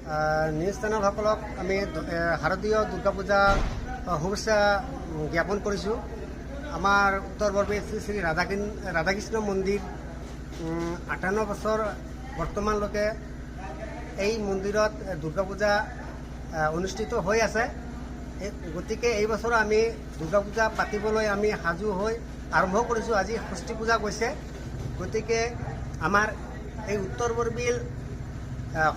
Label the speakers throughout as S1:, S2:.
S1: News চেনেলসকলক আমি শাৰদীয় দুৰ্গা পূজা শুভেচ্ছা জ্ঞাপন কৰিছোঁ। আমাৰ উত্তৰ বৰপেটা শ্ৰী শ্ৰী ৰাধাকৃষ্ণ মন্দিৰ 58 বছৰ বৰ্তমানলৈকে এই মন্দিৰত দুৰ্গা পূজা অনুষ্ঠিত হৈ আছে। গতিকে এই বছৰ আমি দুৰ্গা পূজা পাতিবলৈ আমি সাজু হৈ আৰম্ভ কৰিছোঁ। আজি ষষ্ঠী পূজা গৈছে। গতিকে আমাৰ এই উত্তৰ বৰবিল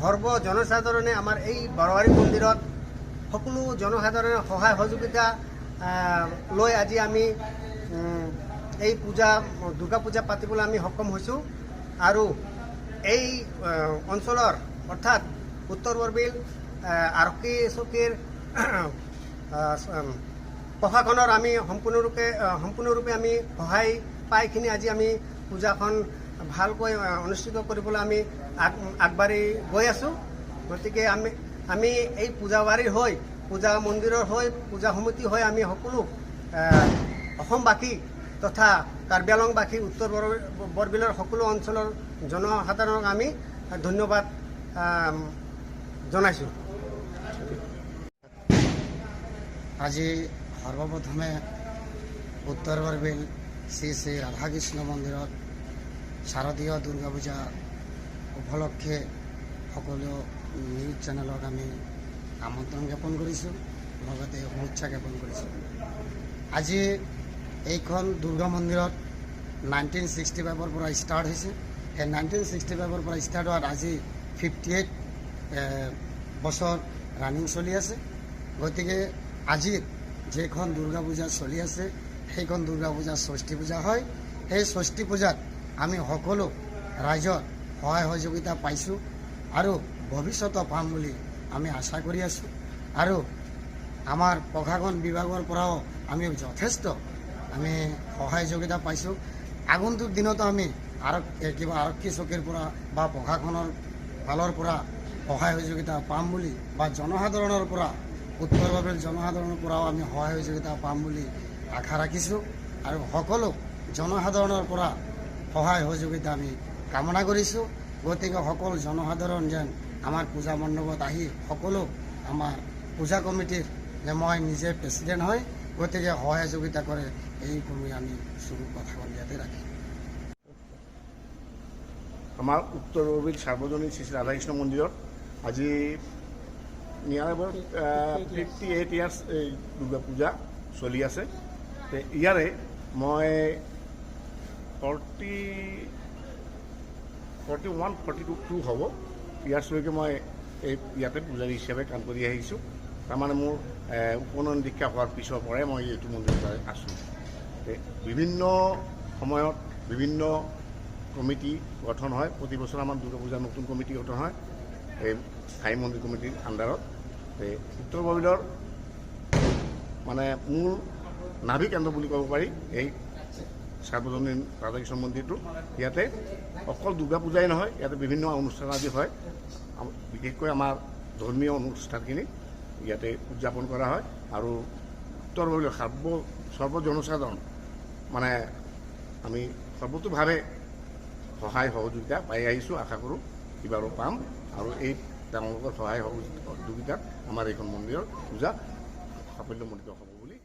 S1: সৰ্ব জনসাধাৰণে আমাৰ এই বাৰোৱাৰী মন্দিৰত সকলো জনসাধাৰণে সহায় সহযোগিতা লৈ আজি আমি এই দুৰ্গা পূজা পাতিবলৈ আমি সক্ষম হৈছোঁ। আৰু এই অঞ্চলৰ অৰ্থাৎ উত্তৰ বৰবিল আৰক্ষী চকীৰ প্ৰশাসনৰ আমি সম্পূৰ্ণৰূপে আমি সহায় পাইখিনি আজি আমি পূজাখন ভালকৈ অনুষ্ঠিত কৰিবলৈ আমি আগবাঢ়ি গৈ আছোঁ। গতিকে আমি এই পূজাবাৰীৰ হৈ পূজা মন্দিৰৰ হৈ পূজা সমিতি হৈ আমি সকলো অসমবাসী তথা কাৰ্বি আংলংবাসী উত্তৰ বৰবিলৰ সকলো অঞ্চলৰ জনসাধাৰণক আমি ধন্যবাদ জনাইছোঁ।
S2: আজি সৰ্বপ্ৰথমে উত্তৰ বৰবিল শ্ৰী শ্ৰী ৰাধাকৃষ্ণ মন্দিৰত শাৰদীয় দুৰ্গা পূজা উপলক্ষে সকলো নিউজ চেনেলক আমি আমন্ত্ৰণ জ্ঞাপন কৰিছোঁ, লগতে শুভেচ্ছা জ্ঞাপন কৰিছোঁ। আজি এইখন দুৰ্গা মন্দিৰত 1965 পৰা ষ্টাৰ্ট হৈছে। সেই 1965 পৰা ষ্টাৰ্ট হোৱাত আজি 58 বছৰ ৰানিং চলি আছে। গতিকে আজি যেখন দুৰ্গা পূজা চলি আছে সেইখন দুৰ্গা পূজা ষষ্ঠী পূজা হয়। সেই ষষ্ঠী পূজাত আমি সকলো ৰাইজৰ সহায় সহযোগিতা পাইছোঁ আৰু ভৱিষ্যতে পাম বুলি আমি আশা কৰি আছোঁ। আৰু আমাৰ প্ৰশাসন বিভাগৰ পৰাও আমি যথেষ্ট সহায় সহযোগিতা পাইছোঁ। আগন্তুক দিনতো আমি আৰক্ষী চকীৰ পৰা বা প্ৰশাসনৰ ফালৰ পৰা সহায় সহযোগিতা পাম বুলি বা জনসাধাৰণৰ পৰা উত্তৰ বৰবিল জনসাধাৰণৰ পৰাও আমি সহায় সহযোগিতা পাম বুলি আশা ৰাখিছোঁ। আৰু সকলো জনসাধাৰণৰ পৰা সহায় সহযোগিতা আমি কামনা কৰিছোঁ। গতিকে সকলো জনসাধাৰণ যেন আমাৰ পূজা মণ্ডপত আহি সকলো আমাৰ পূজা কমিটিৰ যে মই নিজে প্ৰেচিডেণ্ট হয়, গতিকে সহায় সহযোগিতা কৰে এই কৰি আমি চুৰু কথাখন ইয়াতে ৰাখিম।
S3: আমাৰ উত্তৰ বৰবিল সাৰ্বজনীন শ্ৰী শ্ৰী ৰাধাকৃষ্ণ মন্দিৰত আজি নিয়াৰ 58 ইয়াৰ্ছ এই দুৰ্গা পূজা চলি আছে। ইয়াৰে মই 41-42 হ'ব ইয়াৰ্ছলৈকে মই ইয়াতে পূজাৰী হিচাপে কাম কৰি আহিছোঁ। তাৰমানে মোৰ উপনয়ন দীক্ষা হোৱাৰ পিছৰ পৰাই মই এইটো মন্দিৰত আছোঁ। বিভিন্ন সময়ত বিভিন্ন কমিটি গঠন হয়। প্ৰতি বছৰ আমাৰ দুৰ্গা পূজাৰ নতুন কমিটি গঠন হয় এই সাই মন্দিৰ কমিটিৰ আণ্ডাৰত। উত্তৰ বৰবিলৰ মানে মূল নাভি কেন্দ্ৰ বুলি ক'ব পাৰি এই সাৰ্বজনীন ৰাধাকৃষ্ণ মন্দিৰটো। ইয়াতে অকল দুৰ্গা পূজাই নহয়, ইয়াতে বিভিন্ন অনুষ্ঠান আদি হয়। বিশেষকৈ আমাৰ ধৰ্মীয় অনুষ্ঠানখিনি ইয়াতে উদযাপন কৰা হয়। আৰু উত্তৰ বৰবিলৰ সৰ্ব জনসাধাৰণ মানে আমি সৰ্বতোভাৱে সহায় সহযোগিতা পাই আহিছোঁ। আশা কৰোঁ এইবাৰো পাম। আৰু এই তেওঁলোকৰ সহায় সহযোগিতাত আমাৰ এইখন মন্দিৰৰ পূজা সাফল্যমণ্ডিত হ'ব বুলি